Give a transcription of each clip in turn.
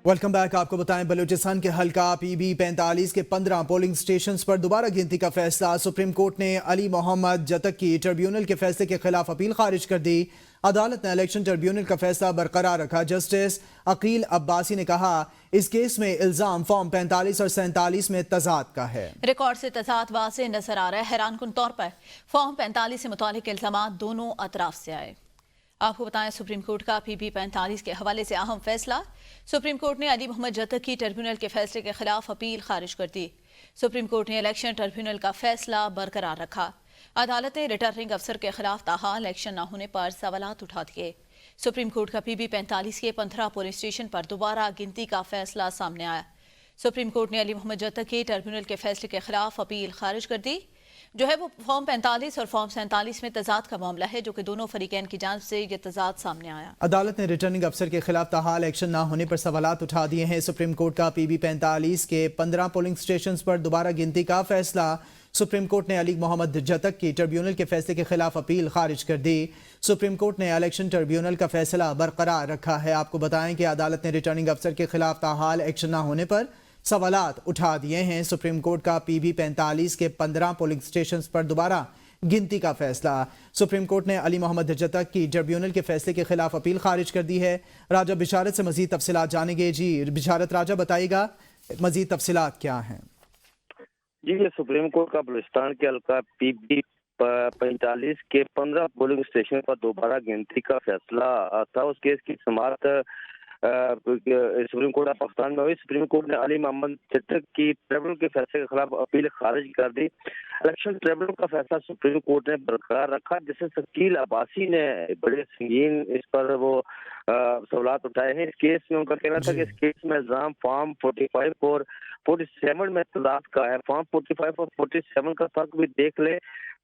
Welcome back. आपको बताएं बलूचिस्तान के हल्का PB45 के 15 पोलिंग स्टेशंस पर दोबारा गिनती का फैसला। सुप्रीम कोर्ट ने अली मोहम्मद जतक की ट्रिब्यूनल के फैसले के खिलाफ अपील खारिज कर दी। अदालत ने इलेक्शन ट्रिब्यूनल का फैसला बरकरार रखा। जस्टिस अकील अब्बासी ने कहा इस केस में इल्जाम फॉर्म 45 और 47 में तजाद का है। रिकॉर्ड से तजाद वाज़ेह नजर आ रहा है। हैरानकुन तौर पर फॉर्म 45 से मुतालिक इल्जामात दोनों अतराफ से आए। आपको बताएं सुप्रीम कोर्ट का PB45 के हवाले से अहम फैसला। सुप्रीम कोर्ट ने अली मोहम्मद जतक की ट्रिब्यूनल के फैसले के खिलाफ अपील खारिज कर दी। सुप्रीम कोर्ट ने इलेक्शन ट्रिब्यूनल का फैसला बरकरार रखा। अदालत ने रिटर्निंग अफसर के खिलाफ ताहाल एक्शन न होने पर सवालात उठा दिए। सुप्रीम कोर्ट का PB45 के 15 पोलिंग स्टेशन पर दोबारा गिनती का फैसला सामने आया। सुप्रीम कोर्ट ने अली मोहम्मद जतक के ट्रिब्यूनल के फैसले के खिलाफ अपील खारिज कर दी। जो है वो फॉर्म 45 और फॉर्म 47 में तजाद का मामला है, जो कि दोनों फरीकैन की जांच से ये तजाद सामने आया। अदालत ने रिटर्निंग अफसर के खिलाफ ताहाल एक्शन न होने पर सवालात उठा दिए हैं। सुप्रीम कोर्ट का PB45 के 15 पोलिंग स्टेशंस पर दोबारा गिनती का फैसला। सुप्रीम कोर्ट ने अली मोहम्मद जतक की ट्रिब्यूनल के फैसले के खिलाफ अपील खारिज कर दी। सुप्रीम कोर्ट ने इलेक्शन ट्रिब्यूनल का फैसला बरकरार रखा है। आपको बताएं कि अदालत ने रिटर्निंग अफसर के खिलाफ ताहाल एक्शन न होने पर सवालात उठा दिए हैं। सुप्रीम कोर्ट का PB45 के 15 पोलिंग स्टेशंस पर दोबारा गिनती का फैसला। सुप्रीम कोर्ट ने अली मोहम्मद जतक की ट्रिब्यूनल के फैसले के खिलाफ अपील खारिज कर दी है। राजा बिशारत से मजीद तफसीलात जानेंगे। जी बिशारत राजा, बताइएगा मजीद तफसीलात क्या हैं? जी, ये सुप्रीम कोर्ट का बलूचिस्तान के हल्का PB45 के 15 पोलिंग स्टेशन पर दोबारा गिनती का फैसला था। उस केस की समाअत सुप्रीम कोर्ट ऑफ पाकिस्तान में हुई। सुप्रीम कोर्ट ने अली मोहम्मद जतक की ट्रिब्यूनल के फैसले के खिलाफ अपील खारिज कर दी। इलेक्शन ट्रिब्यूनल का फैसला सुप्रीम कोर्ट ने बरकरार रखा। जैसे अकील अब्बासी ने बड़े संगीन इस पर वो सवालात उठाए हैं। इस केस में उनका कहना था कि इस केस में इल्जाम फॉर्म 45 और 47 में तजाद का है। फॉर्म 45 और 47 का फर्क भी देख ले।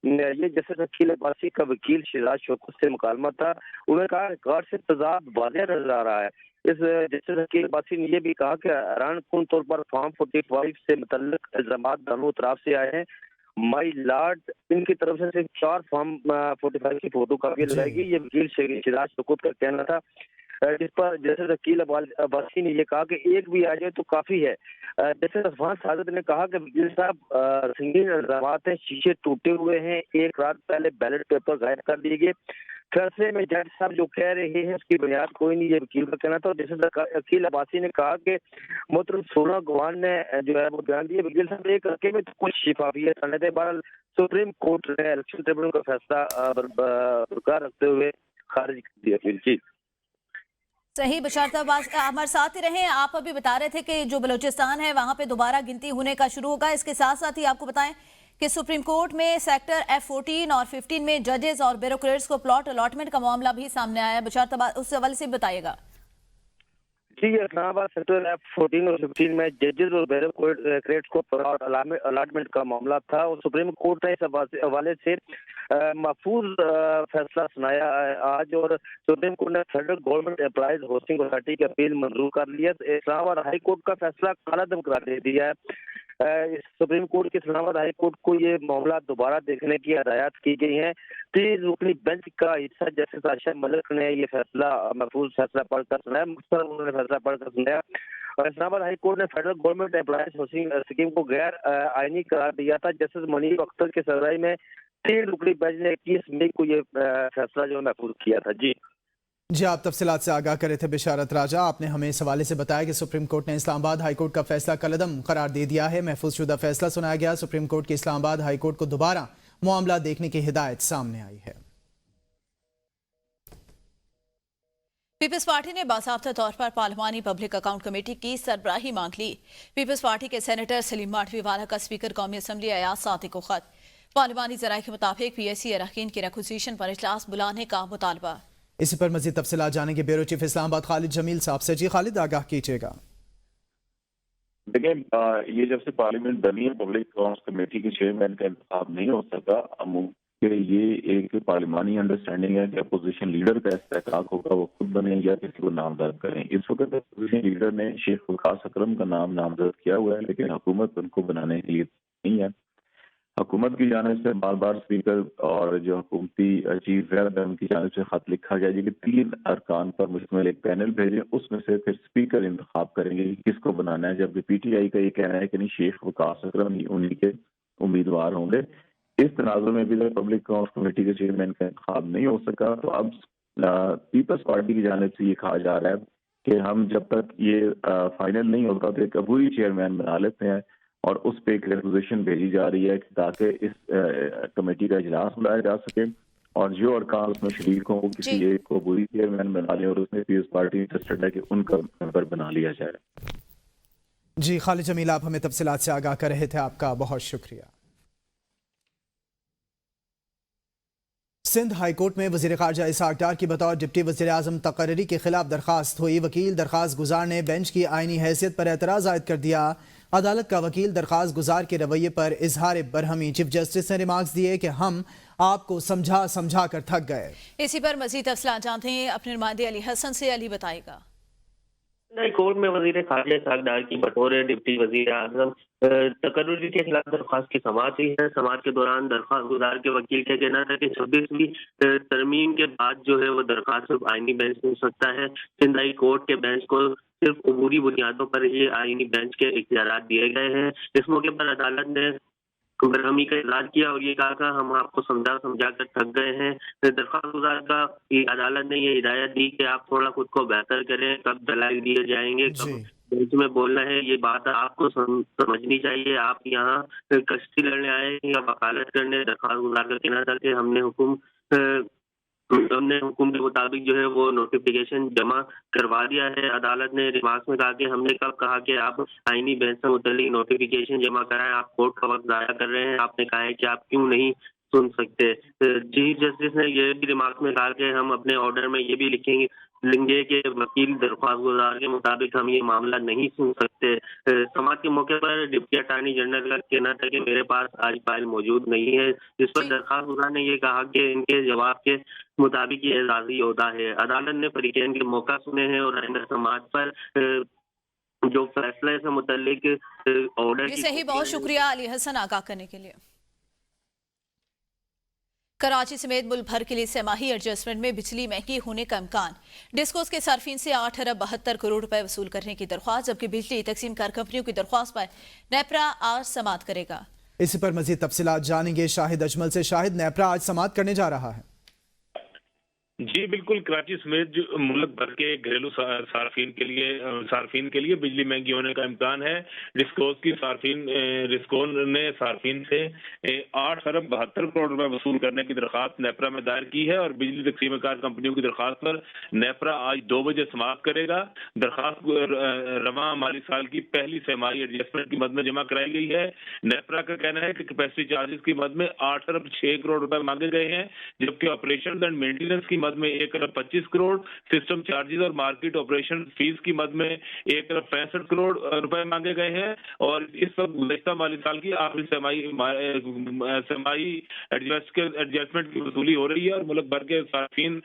ये जैसे अकील अब्बासी का वकील शिराज शौकत से मुकालमा था, उन्होंने कहा रिकॉर्ड से तजाद वाज़ेह नजर आ रहा है। इस जैसे अकील अब्बासी ने यह भी कहा कि हैरानकुन तौर पर फॉर्म 45 से मुतल्लिक इल्जामात दोनों तरफ से आए हैं। माई लॉर्ड, इनकी तरफ से सिर्फ 4 फॉर्म 45 की फोटो कापी लगाई गई। ये वकील शिराज शौकत का कहना था, जिस पर जैसे वकील अब्बासी ने यह कहा कि एक भी आ जाए तो काफी है। जैसे अफवान साजिद ने कहा कि वकील साहब संगीन इल्जामात हैं, शीशे टूटे हुए हैं, एक रात पहले बैलेट पेपर गायब कर दिए गए। फैसले में जज साहब जो कह रहे हैं उसकी बुनियाद कोई नहीं, ये वकील का कहना था। जैसे वकील अब्बासी ने कहा कि मोहतरम सोना गवान ने जो है वो बयान दिए। वकील साहब एक रखे में तो कुछ शिफाफियत आने थे। बहरहाल सुप्रीम कोर्ट ने इलेक्शन ट्रिब्यूनल का फैसला बरकरार रखते हुए खारिज कर दिया। जी सही, बशारत हमारे साथ ही रहें। आप अभी बता रहे थे कि जो बलूचिस्तान है वहां पे दोबारा गिनती होने का शुरू होगा। इसके साथ साथ ही आपको बताएं कि सुप्रीम कोर्ट में सेक्टर F14 और 15 में जजेस और ब्यूरोक्रेट्स को प्लॉट अलॉटमेंट का मामला भी सामने आया है। बशारत उस हवाले से बताइएगा। जी, इस्लामाबाद सेक्टर F14 और 15 में जजेस और ब्यूरोक्रेट्स को प्लॉट अलॉटमेंट का मामला था और सुप्रीम कोर्ट ने इस हवाले से महफूज फैसला सुनाया आज। और सुप्रीम कोर्ट ने federal government employees housing authority की अपील मंजूर कर लिया। इस्लामाबाद हाई कोर्ट का फैसला कालादम करार दे दिया है। सुप्रीम कोर्ट के इस्लामाबाद हाई कोर्ट को ये मामला दोबारा देखने की हदायत की गई है। 3 रुकनी बेंच का हिस्सा जस्टिस आयशा मलिक ने ये फैसला महफूज फैसला पढ़कर सुनाया। मुख्तसर उन्होंने फैसला पढ़कर सुनाया। और इस्लामाबाद हाई कोर्ट ने federal government employees housing scheme को गैर आईनी करार दिया था। जस्टिस मुनीर अख्तर के सरबराही में 3 रुकनी बेंच ने 21 मई को ये फैसला जो महफूज किया था। जी, आप तफसीलात से आगाह करे थे बिशारत राजा। आपने हमें इस हवाले से बताया कि सुप्रीम कोर्ट ने इस्लामाबाद हाई कोर्ट का फैसला कलअदम करार दे दिया है। महफूज शुदा फैसला सुनाया गया। सुप्रीम कोर्ट की इस्लामाबाद हाई कोर्ट को दोबारा मामला देखने की हिदायत सामने आई है। पीपल्स पार्टी ने बासाब्ता तौर पर पार्लिमानी पब्लिक अकाउंट कमेटी की सरबराही मांग ली। पीपल्स पार्टी के सेनेटर सलीम माठवी वाला का स्पीकर कौमी असम्बली अयाज साथी को खत। पार्लिमानी जराये के मुताबिक PSC अरकान की रिक्विजिशन पर इजलास बुलाने का मुतालबा। इसी पर मजीद तफसीलात जानेंगे ब्यूरो चीफ इस्लामाबाद खालिद जमील साहब से। जी खालिद, आगाह कीजिएगा। देखिए, ये जब से पार्लियामेंट बनी है पब्लिक अकाउंट्स कमेटी के चेयरमैन का इंतखाब नहीं हो सका। ये एक पार्लिमानी अंडरस्टैंडिंग है कि अपोजिशन लीडर का इस्तेहकाक होगा, वो खुद बने या किसी को नामजद करें। इस वक्त अपोजिशन लीडर ने शेख वकास अकरम का नाम नामजद किया हुआ है, लेकिन हुकूमत उनको बनाने के लिए नहीं है। حکومت کی جانب سے بار بار اسپیکر اور جو حکومتی چیف ویب ہے ان کی جانب سے خط لکھا گیا ہے کہ 3 ارکان پر مشتمل ایک پینل بھیجیں، اس میں سے پھر اسپیکر انتخاب کریں گے کہ کس کو بنانا ہے، جبکہ پی ٹی آئی کا یہ کہنا ہے کہ نہیں، شیخ وقاص اکرم ہی انہی کے امیدوار ہوں گے۔ اس تناظر میں بھی پبلک اکاؤنٹس کمیٹی کے چیئرمین کا انتخاب نہیں ہو سکا، تو اب پیپلز پارٹی کی جانب سے یہ کہا جا رہا ہے کہ ہم جب تک یہ فائنل نہیں ہوتا تو ایک عبوری چیئرمین بنا لیتے ہیں، اور اس پہ ایک ریزولوشن بھیجی جا رہی ہے تاکہ اس کمیٹی کا اجلاس بلایا جا سکے، اور جو ارکان اس میں شریک ہوں وہ کسی ایک کو عبوری چیئرمین بنا لیں، اور اس میں پیپلز پارٹی انٹرسٹڈ ہے کہ ان کا ممبر بنا لیا جائے۔ جی خالد جمیل، آپ ہمیں تفصیلات سے آگاہ کر رہے تھے، آپ کا بہت شکریہ۔ سندھ ہائی کورٹ میں وزیر خارجہ اسحاق ڈار کی بطور ڈپٹی وزیر اعظم تقرری کے خلاف درخواست ہوئی۔ وکیل درخواست گزار نے بینچ کی آئینی حیثیت پر اعتراض عائد کر دیا۔ عدالت کا وکیل درخواست گزار کے رویے پر اظہار برہمی۔ چیف جسٹس نے ریمارکس دیے کہ ہم آپ کو سمجھا کر تھک گئے۔ اسی پر مزید تفصیلات جانتے ہیں اپنے نمائندے علی حسن سے۔ علی بتائے گا۔ ہائی کورٹ میں وزیر خارجہ اسحاق ڈار کی بطور ڈپٹی وزیر اعظم تقرری کے خلاف درخواست کی سماعت ہوئی ہے۔ سماعت کے دوران درخواست گزار کے وکیل کا کہنا تھا کہ 26ویں ترمیم کے بعد جو ہے وہ درخواست صرف آئینی بینچ میں ہو سکتا ہے۔ سندھ ہائی کورٹ کے بینچ کو صرف عبوری بنیادوں پر یہ آئینی بینچ کے اختیارات دیے گئے ہیں۔ اس موقع پر عدالت نے برہمی کا اظہار کیا اور یہ کہا کہ ہم آپ کو سمجھا کر تھک گئے ہیں۔ درخواست گزار کا عدالت نے یہ ہدایت دی کہ آپ تھوڑا خود کو بہتر کریں، کب دلائل دیے جائیں گے، کب بینچ میں بولنا ہے، یہ بات آپ کو سمجھنی چاہیے۔ آپ یہاں کشتی لڑنے آئے ہیں یا وکالت کرنے؟ درخواست گزار کا کہنا تھا کہ ہم نے حکم کے مطابق جو ہے وہ نوٹیفیکیشن جمع کروا دیا ہے۔ عدالت نے ریمارکس میں کہا کہ ہم نے کب کہا کہ آپ آئینی بینچ سے متعلق نوٹیفیکیشن جمع کرائیں؟ آپ کورٹ کا وقت ضائع کر رہے ہیں۔ آپ نے کہا ہے کہ آپ کیوں نہیں سن سکتے۔ چیف جسٹس نے یہ بھی ریمارکس میں کہا کہ ہم اپنے آرڈر میں یہ بھی لکھیں گے کہ وکیل درخواست گزار کے مطابق ہم یہ معاملہ نہیں سن سکتے۔ سماعت کے موقع پر ڈپٹی اٹارنی جنرل کا کہنا تھا کہ میرے پاس آج فائل موجود نہیں ہے، جس پر درخواست گزار نے یہ کہا کہ ان کے جواب کے مطابق یہ اعزازی عہدہ ہے۔ عدالت نے فریقین کے موقع سنے ہیں اور آئندہ سماعت پر جو فیصلے سے متعلق آرڈر جی صحیح، بہت شکریہ علی حسن آگاہ کرنے کے لیے۔ کراچی سمیت ملک بھر کے لیے سہ ماہی ایڈجسٹمنٹ میں بجلی مہنگی ہونے کا امکان۔ ڈسکوز کے صارفین سے 8 ارب 72 کروڑ روپے وصول کرنے کی درخواست، جبکہ بجلی تقسیم کار کمپنیوں کی درخواست پر نیپرا آج سماعت کرے گا۔ اسی پر مزید تفصیلات جانیں گے شاہد اجمل سے۔ شاہد، نیپرا آج سماعت کرنے جا رہا ہے؟ جی بالکل، کراچی سمیت جو ملک بھر کے گھریلو صارفین کے لیے بجلی مہنگی ہونے کا امکان ہے۔ ڈسکون نے صارفین سے 8 ارب 72 کروڑ روپے وصول کرنے کی درخواست نیپرا میں دائر کی ہے، اور بجلی تقسیم کار کمپنیوں کی درخواست پر نیپرا آج 2 بجے سماعت کرے گا۔ درخواست رواں مالی سال کی پہلی سہ ماہی ایڈجسٹمنٹ کی مد میں جمع کرائی گئی ہے۔ نیپرا کا کہنا ہے کہ کیپیسٹی چارجز کی مد میں 8 ارب 6 کروڑ روپے مانگے گئے ہیں، جبکہ آپریشن اینڈ مینٹیننس کی مد میں 1 ارب 25 کروڑ، سسٹم چارجز اور مارکیٹ آپریشن فیس کی مد میں 1 ارب 65 کروڑ روپے مانگے گئے ہیں۔ اور اس وقت گزشتہ مالی سال کی آخری سہ ماہی ایڈجسٹمنٹ کی وصولی ہو رہی ہے، اور ملک بھر کے صارفین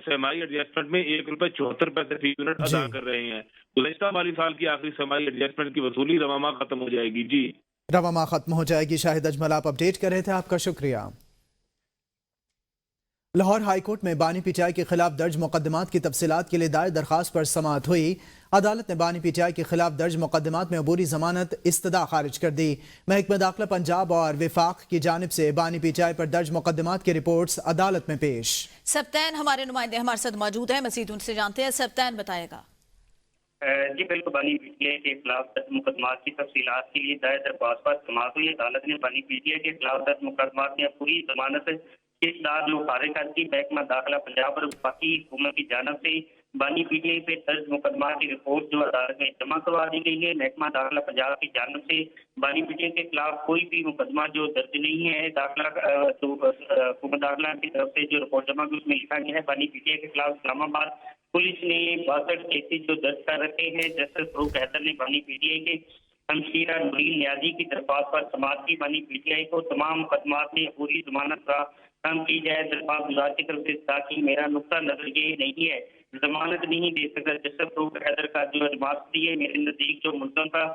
سہ ماہی ایڈجسٹمنٹ میں 1 روپے 74 پیسے فی یونٹ ادا کر رہے ہیں۔ گزشتہ مالی سال کی آخری سہ ماہی ایڈجسٹمنٹ کی وصولی رواں ماہ ختم ہو جائے گی۔ جی رواں ماہ ختم ہو جائے گی۔ شاہد اجمل آپ اپڈیٹ کر رہے تھے، آپ کا شکریہ۔ لاہور ہائی کورٹ میں بانی پی ٹی آئی کے خلاف درج مقدمات کی تفصیلات کے لیے دائر درخواست پر سماعت ہوئی۔ عدالت نے بانی پی ٹی آئی کے خلاف درج مقدمات میں عبوری ضمانت استدعا خارج کر دی۔ محکمہ داخلہ پنجاب اور وفاق کی جانب سے بانی پی ٹی آئی پر درج مقدمات کی رپورٹس عدالت میں پیش۔ سبتین ہمارے نمائندے ہمارے ساتھ موجود ہیں، مزید ان سے جانتے ہیں۔ سبتین بتائے گا۔ جی بالکل، بانی پی ٹی آئی کے خلاف درج مقدمات کی تفصیلات کے لیے دائر درخواست پر سماعت ہوئی۔ عدالت نے بانی پی ٹی آئی کے خلاف درج مقدمات میں پوری ضمانت کے خلاف جو خارج کر دی۔ محکمہ داخلہ پنجاب اور وفاقی حکومت کی جانب سے بانی پی ٹی آئی پہ درج مقدمات کی رپورٹ جو عدالت میں جمع کروا دی گئی ہے۔ محکمہ داخلہ پنجاب کی جانب سے بانی پی ٹی آئی کے خلاف کوئی بھی مقدمہ جو درج نہیں ہے۔ حکومت داخلہ کی طرف سے جو رپورٹ جمع کی اس میں لکھا گیا ہے بانی پی ٹی آئی کے خلاف اسلام آباد پولیس نے 62 کیسز جو درج کر رکھے ہیں۔ جسٹس فاروق حیدر نے بانی پی ٹی آئی کے ہمشیرہ نورین نیازی کی درخواست پر سماعت کی۔ بانی پی ٹی آئی کو تمام مقدمات میں پوری ضمانت کا کام کی جائے۔ درخواست گزار کی طرف سے تاکہ میرا نقطہ نظر یہ نہیں ہے जमानत नहीं दे सकता। जैसे फरूक हैदर का जो जमानती है, मेरे नजदीक जो मुल्ज़म का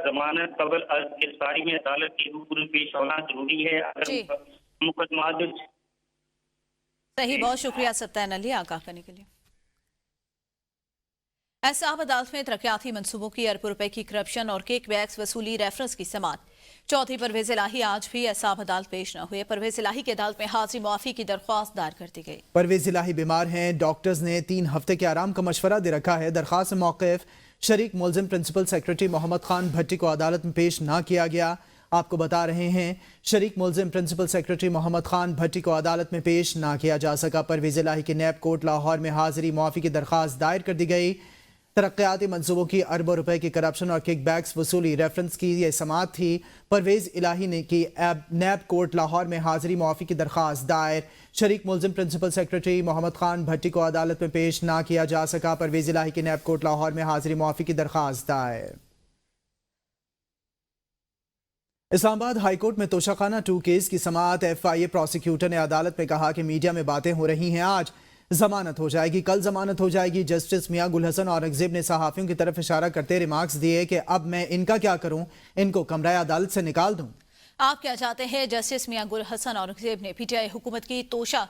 जमानत कबल अज गिरफ्तारी में अदालत के रूबरू पेश होना जरूरी है। जी। अगर मुकदमा जो सही, बहुत शुक्रिया सत्तान अली आगाह करने के लिए। एहसाब अदालत में तरक्याती मंसूबों की अरबों रुपए की करप्शन और किक बैक्स वसूली रेफरेंस की समाअत। चौधरी परवेज इलाही आज भी एहसाब अदालत पेश न हुए। परवेज इलाही की अदालत में हाजिरी मुआफी की दरख्वास्त दायर कर दी गई। परवेज इलाही बीमार हैं, डॉक्टर्स ने 3 हफ्ते के आराम का मशवरा दे रखा है। दरखास्त में मौक़िफ़ शरीक मुलजिम प्रिंसिपल सेक्रेटरी मोहम्मद खान भट्टी को अदालत में पेश ना किया गया। आपको बता रहे हैं, शरीक मुलजिम प्रिंसिपल सेक्रेटरी मोहम्मद खान भट्टी को अदालत में पेश ना किया जा सका। परवेज इलाही की नैब कोर्ट लाहौर में हाजिरी मुआफी की दरख्वास्त दायर कर दी गई। तरक्याती मंसूबों की अरबों रुपए की करप्शन और किक बैक्स वसूली रेफरेंस की यह समाअत थी। परवेज इलाही ने की नैब कोर्ट लाहौर में हाजिरी मुआफी की दरख्वास्त दायर। शरीक मुलजिम प्रिंसिपल सेक्रेटरी मोहम्मद खान भट्टी को अदालत में पेश ना किया जा सका। परवेज इलाही की नैब कोर्ट लाहौर में हाजिरी मुआफी की दरख्वास्त दायर। इस्लामाबाद हाईकोर्ट में तोशाखाना 2 केस की समाअत। FIA प्रोसिक्यूटर ने अदालत में कहा कि मीडिया में बातें हो रही हैं, आज जमानत हो जाएगी, कल जमानत हो जाएगी। जस्टिस मियां गुल हसन औरंगजेब ने सहाफियों की तरफ इशारा करते रिमार्क्स दिए कि अब मैं इनका क्या करूं, इनको कमरा अदालत से निकाल दूं। आप क्या चाहते हैं? जस्टिस मियां गुल हसन औरंगजेब ने PTI हुकूमत की तोशा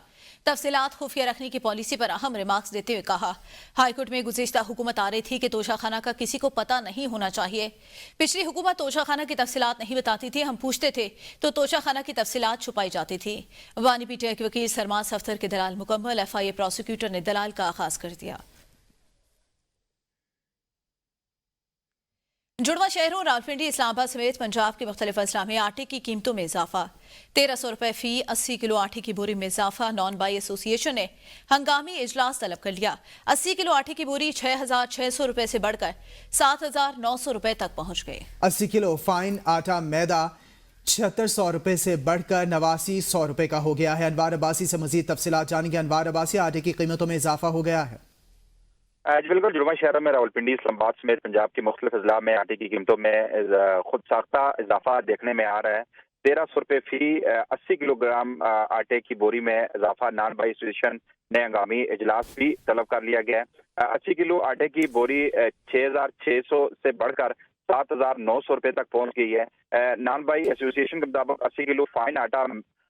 तफसीलात खुफिया रखने की पॉलिसी पर अहम रिमार्क्स देते हुए कहा, हाईकोर्ट में गुज़िश्ता हुकूमत आ रही थी कि तोशाखाना का किसी को पता नहीं होना चाहिए। पिछली हुकूमत तोशाखाना की तफसीलात नहीं बताती थी, हम पूछते थे तो तोशाखाना की तफसीलात छुपाई जाती थी। वानी PTI के वकील सरमाद सफ्तर के दलाल मुकम्मल। FIA प्रोसिक्यूटर ने दलाल का आगाज कर दिया। जुड़वा शहरों रावलपिंडी इस्लामाबाद समेत पंजाब के मुख्तलिफ अजला में आटे की कीमतों में इजाफा। 1300 रुपए फी 80 किलो आटे की बोरी में इजाफा। नॉन बाई एसोसिएशन ने हंगामी इजलास तलब कर लिया। 80 किलो आटे की बोरी 6600 रुपए से बढ़कर 7900 रुपए तक पहुंच गई। 80 किलो फाइन आटा मैदा 7600 रुपए से बढ़कर 8900 रुपए का हो गया है। अनवार अब्बासी से मजीद तफसीलात जानेंगे। अनवार अब्बासी, आटे की कीमतों में इजाफा हो गया है। जी बिल्कुल, जुड़वा शहरों में रावलपिंडी इस्लामाबाद समेत पंजाब के मुख्तलिफ अजला में आटे की कीमतों में खुद साख्ता इजाफा देखने में आ रहा है। 1300 रुपए फी 80 किलोग्राम आटे की बोरी में इजाफा। नॉन बाई एसोसिएशन ने हंगामी इजलास भी तलब कर लिया गया है। 80 किलो आटे की बोरी 6600 से बढ़कर 7900 रुपए तक पहुंच गई है। नॉन बाई एसोसिएशन के मुताबिक 80 किलो फाइन आटा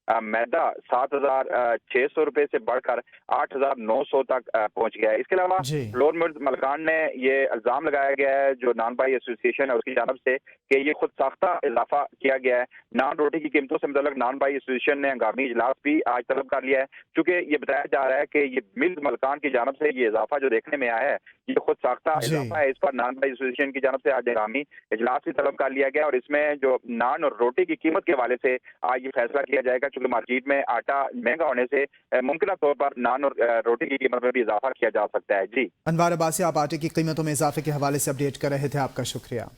मैदा 7600 रुपए से बढ़कर 8900 तक पहुंच गया है। इसके अलावा फ्लोर मिल्स मलकान ने ये इल्जाम लगाया गया है, जो नॉन बाई एसोसिएशन है उसकी जानब से, कि ये खुद साख्ता इजाफा किया गया है। नान रोटी की कीमतों से मुतल्लिक नॉन बाई एसोसिएशन ने हंगामी इजलास भी आज तलब कर लिया है, क्योंकि ये बताया जा रहा है कि ये मिल्स मलकान की जानब से ये इजाफा जो देखने में आया है, ये खुद साख्ता इजाफा है। इस पर नॉन बाई एसोसिएशन की जानब से आज हंगामी इजलास भी तलब कर लिया गया और इसमें जो नान और रोटी की कीमत के हवाले से आज ये फैसला किया जाएगा, क्योंकि मार्केट में आटा महंगा होने से मुमकिन तौर पर नान और रोटी की कीमत में भी इजाफा किया जा सकता है। जी अनवार अब्बासी, आप आटे की कीमतों में इजाफे के हवाले से अपडेट कर रहे थे, आपका शुक्रिया।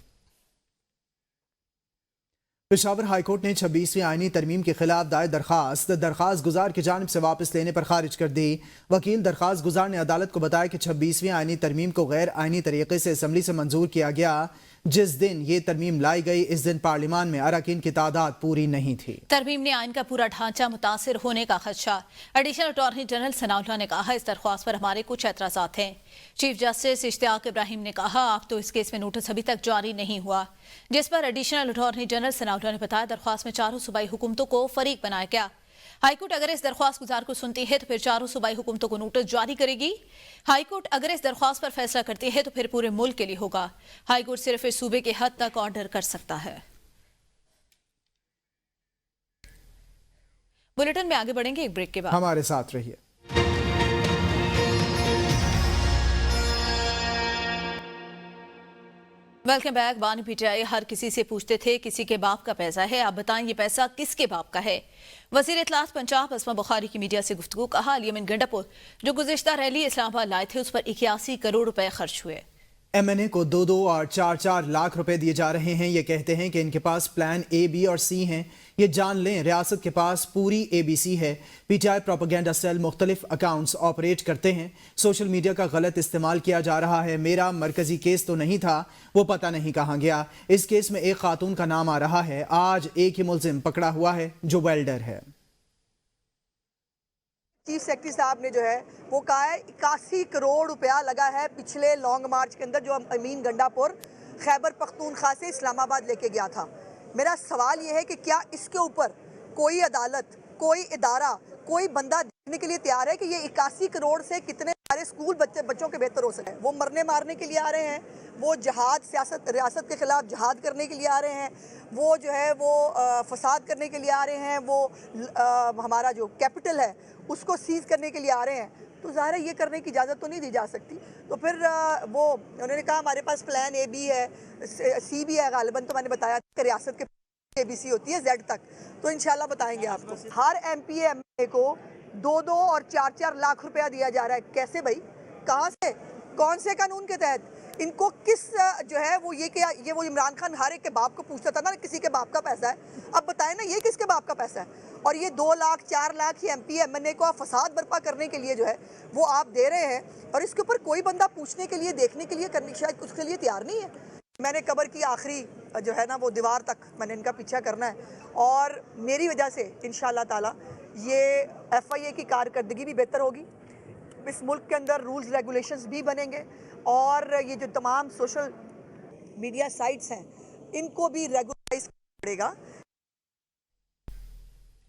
पेशावर हाईकोर्ट ने 26वीं आईनी तरमीम के खिलाफ दायर दरखास्त गुजार की जानिब से वापस लेने पर खारिज कर दी। वकील दरखास्त गुजार ने अदालत को बताया कि 26वीं आईनी तरमीम को गैर आईनी तरीके से असम्बली से मंजूर किया गया। जिस दिन ये तरमीम लाई गई, इस दिन पार्लियामान में अरकान की तादाद पूरी नहीं थी। तरमीम ने आइन का पूरा ढांचा मुतासिर होने का खदशा। एडिशनल अटॉर्नी जनरल सनाउल्लाह ने कहा, इस दरख्वास्त पर हमारे कुछ एतराज़ात हैं। चीफ जस्टिस इश्तियाक इब्राहिम ने कहा, आप तो इस केस में नोटिस अभी तक जारी नहीं हुआ, जिस पर एडिशनल अटॉर्नी जनरल सनाउल्लाह ने बताया, दरख्वास्त में 4 सूबाई हुकूमतों को फरीक बनाया गया। हाईकोर्ट अगर इस दरख्वास्त गुजार को सुनती है तो फिर 4 सूबाई हुकूमतों को नोटिस जारी करेगी। हाईकोर्ट अगर इस दरख्वास्त पर फैसला करती है तो फिर पूरे मुल्क के लिए होगा। हाईकोर्ट सिर्फ इस सूबे के हद तक ऑर्डर कर सकता है। बुलेटिन में आगे बढ़ेंगे एक ब्रेक के बाद, हमारे साथ रहिए। Welcome back. बानी PTI हर किसी से पूछते थे किसी के बाप का पैसा है, आप बताएं ये पैसा किसके बाप का है। वज़ीर इत्तलात पंजाब अस्मा बुखारी की मीडिया से गुफ्तगू। कहा, अलियमिन गंडापुर जो गुज़िश्ता रैली इस्लामाबाद लाए थे उस पर 81 करोड़ रुपए खर्च हुए। MNA को 2-2 और 4-4 लाख रुपए दिए जा रहे हैं। ये कहते हैं कि इनके पास प्लान A, B और C हैं। ये जान लें, रियासत के पास पूरी ABC है। PTI प्रोपेगेंडा सेल मुख्तलिफ अकाउंट्स ऑपरेट करते हैं। सोशल मीडिया का गलत इस्तेमाल किया जा रहा है। मेरा मरकजी केस तो नहीं था, वो पता नहीं कहाँ गया। इस केस में एक खातून का नाम आ रहा है। आज एक ही मुलजिम पकड़ा हुआ है जो वेल्डर है। چیف سیکرٹری صاحب نے جو ہے وہ کہا ہے 81 کروڑ روپیہ لگا ہے پچھلے لانگ مارچ کے اندر جو امین گنڈا پور خیبر پختونخوا سے اسلام آباد لے کے گیا تھا. میرا سوال یہ ہے کہ کیا اس کے اوپر کوئی عدالت, کوئی ادارہ, کوئی بندہ دیکھنے کے لیے تیار ہے کہ یہ 81 کروڑ سے کتنے سارے اسکول بچوں کے بہتر ہو سکے؟ وہ مرنے مارنے کے لیے آ رہے ہیں, وہ جہاد سیاست ریاست کے خلاف جہاد کرنے کے لیے آ رہے ہیں, وہ جو ہے وہ فساد کرنے کے لیے آ رہے ہیں, وہ ہمارا جو کیپٹل ہے اس کو سیز کرنے کے لیے آ رہے ہیں. تو ظاہر ہے یہ کرنے کی اجازت تو نہیں دی جا سکتی. تو پھر وہ انہوں نے کہا ہمارے پاس پلان اے بھی ہے, سی بھی ہے, غالباً تو میں نے بتایا کہ ریاست کے اے بی سی ہوتی ہے زیڈ تک, تو انشاءاللہ بتائیں گے آپ کو. ہر ایم پی ایم اے کو 2 اور 4 لاکھ روپیہ دیا جا رہا ہے. کیسے بھائی, کہاں سے, کون سے قانون کے تحت؟ ان کو کس جو ہے وہ یہ وہ عمران خان ہر ایک کے باپ کو پوچھتا تھا نا کسی کے باپ کا پیسہ ہے, اب بتائیں نا یہ کس کے باپ کا پیسہ ہے؟ اور یہ 2 لاکھ 4 لاکھ یہ ایم پی ایم این اے کو فساد برپا کرنے کے لیے جو ہے وہ آپ دے رہے ہیں, اور اس کے اوپر کوئی بندہ پوچھنے کے لیے, دیکھنے کے لیے, کرنے شاید اس کے لیے تیار نہیں ہے. میں نے قبر کی آخری جو ہے نا وہ دیوار تک میں نے ان کا پیچھا کرنا ہے, اور میری وجہ سے انشاءاللہ تعالی یہ ایف آئی اے کی کارکردگی بھی بہتر ہوگی, اس ملک کے اندر رولز ریگولیشنز بھی بنیں گے, اور یہ جو تمام سوشل میڈیا سائٹس ہیں ان کو بھی ریگولائز کرنا پڑے گا.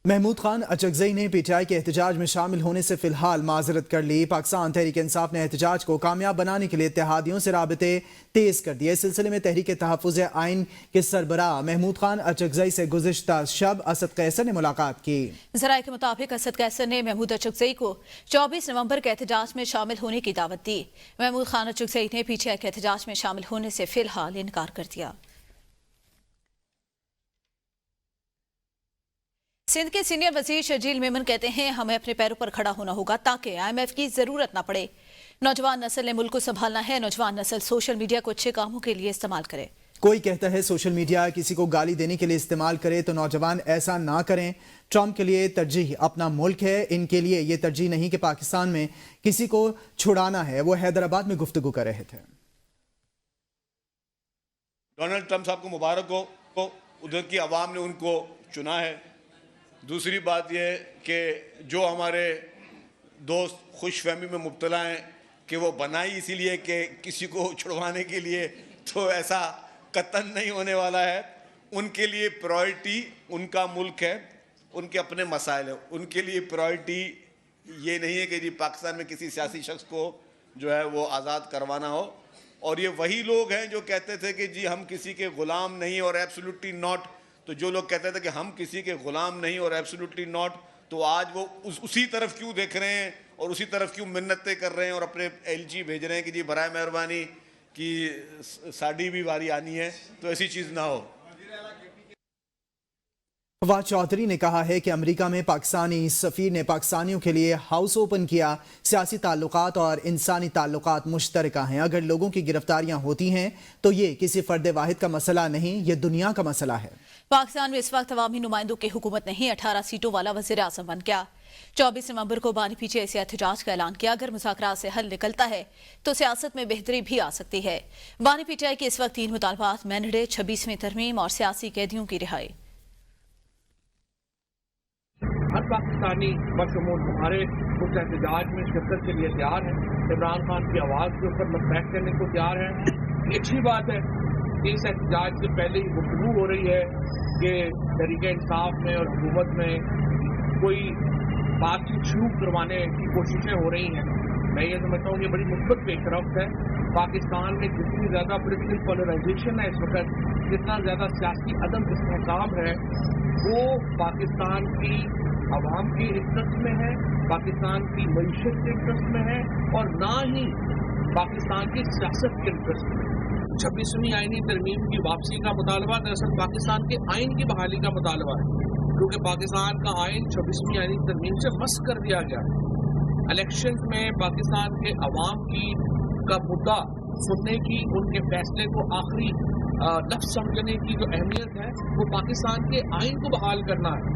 محمود خان اچکزئی نے پی ٹی آئی کے احتجاج میں شامل ہونے سے فی الحال معذرت کر لی. پاکستان تحریک انصاف نے احتجاج کو کامیاب بنانے کے لیے اتحادیوں سے رابطے تیز کر دیے. اس سلسلے میں تحریک تحفظ آئین کے سربراہ محمود خان اچکزئی سے گزشتہ شب اسد قیصر نے ملاقات کی. ذرائع کے مطابق اسد قیصر نے محمود اچکزئی کو 24 نومبر کے احتجاج میں شامل ہونے کی دعوت دی. محمود خان اچکزئی نے پی ٹی آئی کے احتجاج میں شامل ہونے سے فی الحال انکار کر دیا. سندھ کے سینئر وزیر شرجیل میمن کہتے ہیں ہمیں اپنے پیروں پر کھڑا ہونا ہوگا تاکہ آئی ایم ایف کی ضرورت نہ پڑے. نوجوان نسل نے ملک کو سنبھالنا ہے, نوجوان نسل سوشل میڈیا کو اچھے کاموں کے لیے استعمال کرے. کوئی کہتا ہے سوشل میڈیا کسی کو گالی دینے کے لیے استعمال کرے تو نوجوان ایسا نہ کریں. ٹرمپ کے لیے ترجیح اپنا ملک ہے, ان کے لیے یہ ترجیح نہیں کہ پاکستان میں کسی کو چھڑانا ہے. وہ حیدرآباد میں گفتگو کر رہے تھے. ڈونلڈ ٹرمپ صاحب کو مبارک ہو, ادھر کی عوام نے ان کو چنا ہے. دوسری بات یہ کہ جو ہمارے دوست خوش فہمی میں مبتلا ہیں کہ وہ بنائی اسی لیے کہ کسی کو چھڑوانے کے لیے, تو ایسا قطعاً نہیں ہونے والا ہے. ان کے لیے پرائرٹی ان کا ملک ہے, ان کے اپنے مسائل ہیں. ان کے لیے پرائرٹی یہ نہیں ہے کہ جی پاکستان میں کسی سیاسی شخص کو جو ہے وہ آزاد کروانا ہو. اور یہ وہی لوگ ہیں جو کہتے تھے کہ جی ہم کسی کے غلام نہیں اور ایبسولوٹلی ناٹ. تو جو لوگ کہتے تھے کہ ہم کسی کے غلام نہیں اور ایبسولوٹلی ناٹ, تو آج وہ اسی طرف کیوں دیکھ رہے ہیں اور اسی طرف کیوں منتیں کر رہے ہیں اور اپنے ایل جی بھیج رہے ہیں کہ جی برائے مہربانی کہ ساڑی بھی واری آنی ہے. تو ایسی چیز نہ ہو. فواد چودھری نے کہا ہے کہ امریکہ میں پاکستانی سفیر نے پاکستانیوں کے لیے ہاؤس اوپن کیا. سیاسی تعلقات اور انسانی تعلقات مشترکہ ہیں. اگر لوگوں کی گرفتاریاں ہوتی ہیں تو یہ کسی فرد واحد کا مسئلہ نہیں, یہ دنیا کا مسئلہ ہے. پاکستان میں اس وقت عوامی نمائندوں کی حکومت نہیں, 18 سیٹوں والا وزیر اعظم بن گیا. 24 نومبر کو بانی پی ٹی آئی سے احتجاج کا اعلان کیا. اگر مذاکرات سے حل نکلتا ہے تو سیاست میں بہتری بھی آ سکتی ہے. بانی پی ٹی آئی کے اس وقت 3 مطالبات مینڈے, 26ویں ترمیم اور سیاسی قیدیوں کی رہائی. ہر پاکستانی بشمول ہمارے اس احتجاج میں شرکت کے لیے تیار ہے. عمران خان کی آواز کے اوپر متحد کرنے کو تیار ہے. یہ اچھی بات ہے کہ اس احتجاج سے پہلے ہی گفتگو ہو رہی ہے کہ تحریک انصاف میں اور حکومت میں کوئی بات چیت شروع کروانے کی کوششیں ہو رہی ہیں. میں یہ سمجھتا ہوں یہ بڑی مثبت پیش رفت ہے. پاکستان میں جتنی زیادہ پولیٹیکل پولرائزیشن ہے اس وقت, جتنا زیادہ سیاسی عدم استحکام ہے, وہ پاکستان کی عوام کے انٹرسٹ میں ہے, پاکستان کی معیشت کے انٹرسٹ میں ہے, اور نہ ہی پاکستان کی سیاست کے انٹرسٹ میں. 26ویں آئینی ترمیم کی واپسی کا مطالبہ دراصل پاکستان کے آئین کی بحالی کا مطالبہ ہے, کیونکہ پاکستان کا آئین 26ویں آئینی ترمیم سے مسخ کر دیا گیا. الیکشن میں پاکستان کے عوام کا مدعا سننے کی, ان کے فیصلے کو آخری لفظ سمجھنے کی جو اہمیت ہے وہ پاکستان کے آئین کو بحال کرنا ہے.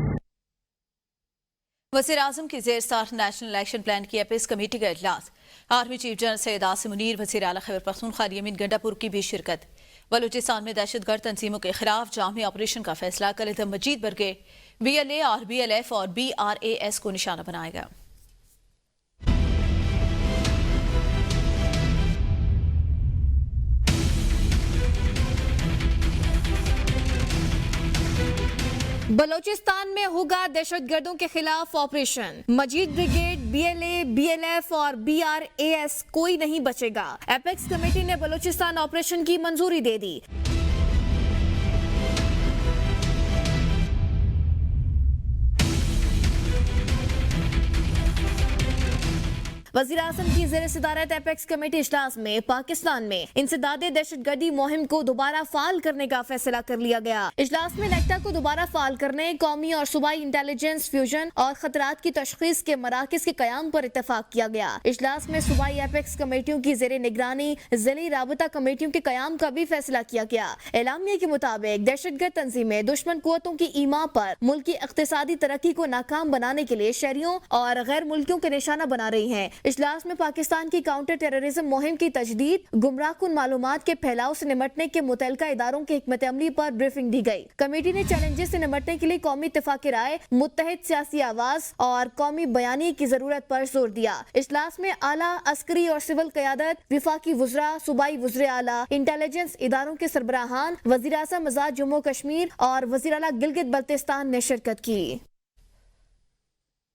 وزیر اعظم کی زیر ساخت نیشنل الیکشن پلان کی اپیز کمیٹی کا اجلاس. Army chief general Syed Asim Munir, وزیر اعلیٰ خیبر پختونخوا امین گنڈا پور کی بھی شرکت. بلوچستان میں دہشت گرد تنظیموں کے خلاف جامع آپریشن کا فیصلہ. کل مجید برگیڈ, BLA اور BLF اور BRAS کو نشانہ بنایا گیا. बलूचिस्तान में होगा दहशतगर्दों के खिलाफ ऑपरेशन। मजीद ब्रिगेड, बीएलए, बीएलएफ और बीआरएएस कोई नहीं बचेगा। एपेक्स कमेटी ने बलूचिस्तान ऑपरेशन की मंजूरी दे दी। वज़ीर आज़म की ज़ेर सदारत एपेक्स कमेटी इजलास में पाकिस्तान में इंसदादे दहशतगर्दी मुहिम को दोबारा फाल करने का फैसला कर लिया गया। इजलास में नेक्टा को दोबारा फाल करने, कौमी और सूबाई इंटेलिजेंस फ्यूजन और खतरात की तशखीस के मराकज के कयाम पर इत्तफाक किया गया। इजलास में सूबाई एपेक्स कमेटियों की ज़ेर निगरानी ज़िली राबता कमेटियों के कयाम का भी फैसला किया गया। एलामिया के मुताबिक दहशतगर्द तंजीमें दुश्मन कुव्वतों की ईमा पर मुल्क की इक़्तिसादी तरक्की को नाकाम बनाने के लिए शहरियों और गैर मुल्कियों के निशाना बना रही हैं। इजलास में पाकिस्तान की काउंटर टेररिज्म मुहिम की तजदीद, गुमराहकुन मालूमात के फैलाव से निमटने के मुतल्लिका इदारों के हिकमत अमली पर ब्रीफिंग दी गई। कमेटी ने चैलेंजेस से निमटने के लिए कौमी इत्तेफाक राय, मुत्तहिद सियासी आवाज और कौमी बयानी की जरूरत पर जोर दिया। इजलास में आला अस्करी और सिविल क़यादत, विफाकी वुज़रा, सूबाई वुज़रे आला, इंटेलिजेंस इदारों के सरबराहान, वज़ीर आज़म आज़ाद जम्मू कश्मीर और वज़ीर आला गिलगित बल्तिस्तान ने शिरकत की।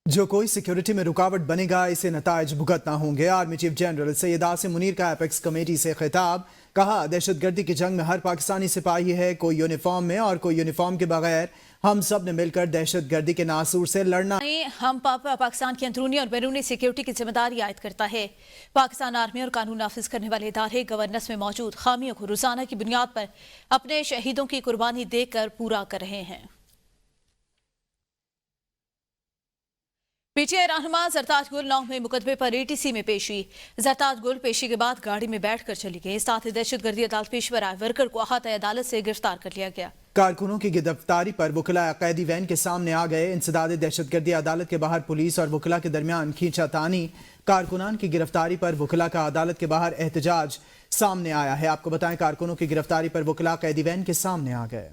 जो कोई सिक्योरिटी में रुकावट बनेगा इसे नताइज भुगतना होंगे। Army chief general Syed Asim Munir का एपेक्स कमेटी से खिताब। कहा, दहशतगर्दी की जंग में हर पाकिस्तानी सिपाही है, कोई यूनिफॉर्म में और कोई यूनिफॉर्म के बगैर। हम सब ने मिलकर दहशतगर्दी के नासूर से लड़ना। हम पाकिस्तान की अंदरूनी और बैरूनी सिक्योरिटी की जिम्मेदारी आयद करता है। पाकिस्तान आर्मी और कानून नाफिज करने वाले इदारे गवर्नेंस में मौजूद खामियों को रोजाना की बुनियाद पर अपने शहीदों की कुर्बानी देकर पूरा कर रहे हैं। पीटीआई रहनुमा जरताज गुल 9 मई मुकदमे पर एटीसी में पेशी। जरताज गुल पेशी के बाद गाड़ी में बैठकर चली गई। साथ ही दहशतगर्दी अदालत पेश पर आए वर्कर को अहाता अदालत से गिरफ्तार कर लिया गया। कारकुनों की गिरफ्तारी पर वकला कैदी वैन के सामने आ गए। इंसदादे दहशतगर्दी अदालत के बाहर पुलिस और वकला के दरमियान खींचातानी। कारकुनान की गिरफ्तारी पर वकला का अदालत के बाहर एहतजाज सामने आया है। आपको बताएं, कारकुनों की गिरफ्तारी पर वकला कैदी वैन के सामने आ गए।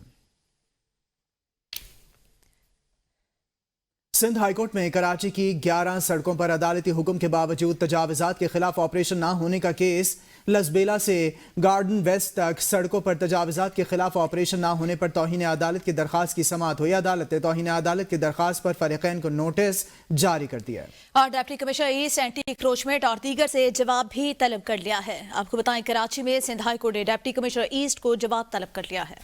सिंध हाईकोर्ट में कराची की 11 सड़कों पर अदालती हुक्म के बावजूद तजावुजात के खिलाफ ऑपरेशन न होने का केस। लसबेला से गार्डन वेस्ट तक सड़कों पर तजावुजात के खिलाफ ऑपरेशन न होने पर तौहीन अदालत की दरखास्त की समाअत हुई। अदालत ने तौहीन अदालत की दरखास्त पर फरीकैन को नोटिस जारी कर दिया। और deputy commissioner east anti encroachment और दीगर से जवाब भी तलब कर लिया है। आपको बताएं, कराची में सिंध हाईकोर्ट ने डिप्टी कमिश्नर ईस्ट को जवाब तलब कर लिया है।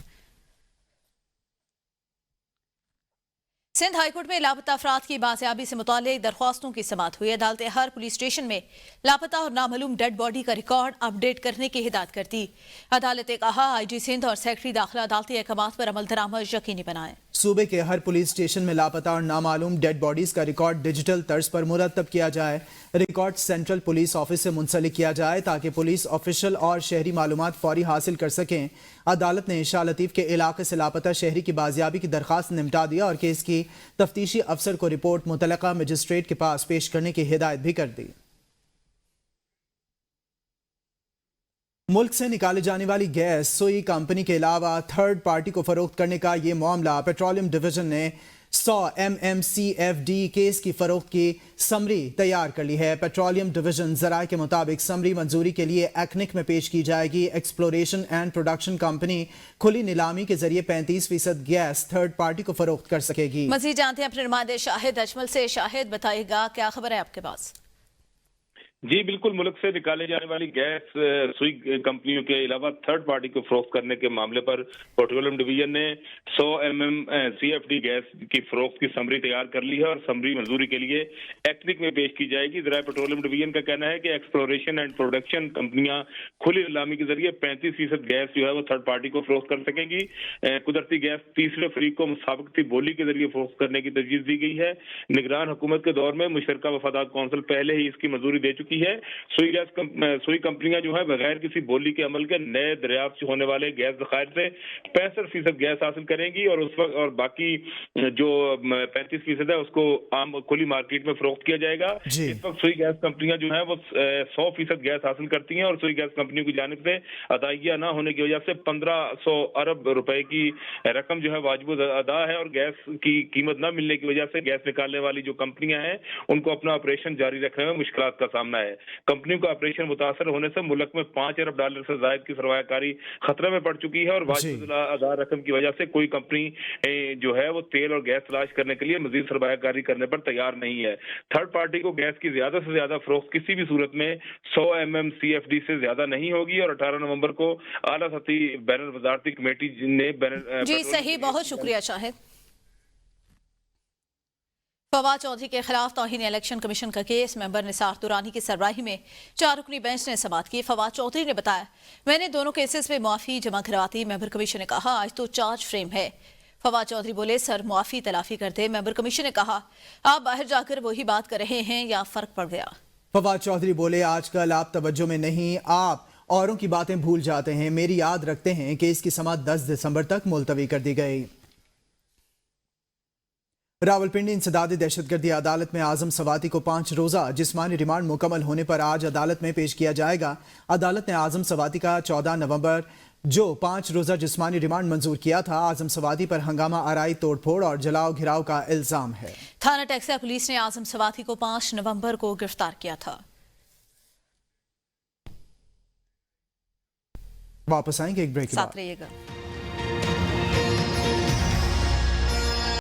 सिंध हाईकोर्ट में लापता अफराद की बाजियाबी से मुताल्लिक दरख्वास्तों की समाअत हुई। अदालत हर पुलिस स्टेशन में लापता और नामालूम डेड बॉडी का रिकॉर्ड अपडेट करने की हिदायत करती। अदालत ने कहा, आईजी सिंध और सेक्रेटरी दाखिला अदालती अहकामात पर अमल दरामद यकीनी बनाएं। सूबे के हर पुलिस स्टेशन में लापता और नामालूम डेड बॉडीज का रिकॉर्ड डिजिटल तर्ज पर मुरतब किया जाए। रिकॉर्ड सेंट्रल पुलिस ऑफिस से मुंसलिक किया जाए ताकि पुलिस ऑफिशियल और शहरी मालूमात फौरी हासिल कर सकें। अदालत ने शाह लतीफ के इलाके से लापता शहरी की बाजियाबी की दरखास्त निपटा दिया और केस की तफ्तीशी अफसर को रिपोर्ट मुतलका मजिस्ट्रेट के पास पेश करने की हिदायत भी कर दी। मुल्क से निकाले जाने वाली गैस सुई कंपनी के अलावा थर्ड पार्टी को फरोख्त करने का ये मामला पेट्रोलियम डिवीजन ने 100 MMCFD केस की फरोख्त की समरी तैयार कर ली है। पेट्रोलियम डिवीजन जराये के मुताबिक समरी मंजूरी के लिए एक्निक में पेश की जाएगी। एक्सप्लोरेशन एंड प्रोडक्शन कंपनी खुली नीलामी के जरिए 35% गैस थर्ड पार्टी को फरोख्त कर सकेगी। मजीद जानते हैं अपने नुमाइंदे शाहिद अजमल से। शाहिद, बताइएगा क्या खबर है आपके पास? जी बिल्कुल, मुल्क से निकाले जाने वाली गैस सुई कंपनियों के अलावा थर्ड पार्टी को फरोख्त करने के मामले पर पेट्रोलियम डिवीजन ने 100 MMCFD गैस की फरोख्त की समरी तैयार कर ली है और समरी मंजूरी के लिए एक्निक में पेश की जाएगी। जरा पेट्रोलियम डिवीजन का कहना है कि एक्सप्लोरेशन एंड प्रोडक्शन कंपनियां खुली नीलामी के जरिए 35% गैस जो है वो थर्ड पार्टी को फरोख्त कर सकेंगी। कुदरती गैस तीसरे फरीक को मुसाबकती बोली के जरिए फरोख्त करने की तजवीज़ दी गई है। निगरान हुकूमत के दौर में मुशतरका वफादात कौंसिल पहले ही इसकी मंजूरी दे चुकी है। सुई कंपनियां जो है बगैर किसी बोली के अमल के नए दरियाफ्त होने वाले गैस ज़खायर से 65% गैस हासिल करेंगी और उस वक्त और बाकी जो 35% है उसको आम खुली मार्केट में फरोख्त किया जाएगा। इस वक्त सुई गैस कंपनियां जो है वो 100% गैस हासिल करती हैं और सुई गैस कंपनियों की जानिब से अदायगियां न होने की वजह से 1500 अरब रुपए की रकम जो है वाजिब अदा है और गैस की कीमत न मिलने की वजह से गैस निकालने वाली जो कंपनियां हैं उनको अपना ऑपरेशन जारी रखने में मुश्किलात का सामना है। कंपनी का ऑपरेशन मुतासर होने से मुल्क में $5 अरब से जायद की सरमायाकारी खतरे में पड़ चुकी है और वाजिब अदा रकम की वजह से कोई कंपनी जो है वो तेल और गैस तलाश करने के लिए मजीद सरमायाकारी करने पर तैयार नहीं है। थर्ड पार्टी को गैस की ज्यादा से ज्यादा फरोख्त किसी भी सूरत में 100 MMCFD से ज्यादा नहीं होगी और 18 नवंबर को आला सतही बैनर वजारती कमेटी ने जी सही, बहुत शुक्रिया शाहिद। फवाद चौधरी के खिलाफ तौहीन इलेक्शन कमीशन का केस मेंबर निसार दुरानी की सरबराही में 4 रुकनी बेंच ने समाअत की। फवाद चौधरी ने बताया, मैंने दोनों केसेस में मुआफी जमा करवाती। मेंबर कमीशन ने कहा आज तो चार्ज फ्रेम है। फवाद चौधरी बोले सर मुआफी तलाफी कर दे। मेंबर कमीशन ने कहा आप बाहर जाकर वही बात कर रहे हैं या फर्क पड़ गया। फवाद चौधरी बोले आजकल आप तवज्जो में नहीं, आप औरों की बातें भूल जाते हैं। मेरी याद रखते हैं कि इसकी समाअत 10 दिसंबर तक मुलतवी कर दी गई। रावलपिंडी इंसदादी दहशतगर्दी अदालत में आजम सवाती को 5 रोजा जिस्मानी रिमांड मुकम्मल होने पर आज अदालत में पेश किया जाएगा। अदालत ने आजम सवाती का 14 नवंबर जो 5 रोजा जिस्मानी रिमांड मंजूर किया था। आजम सवाती पर हंगामा आराई, तोड़फोड़ और जलाओ घिराव का इल्जाम है। थाना टेक्सिया पुलिस ने आजम सवाती को 5 नवंबर को गिरफ्तार किया था। वापस आएंगे एक ब्रेक के बाद। साथ रहिएगा।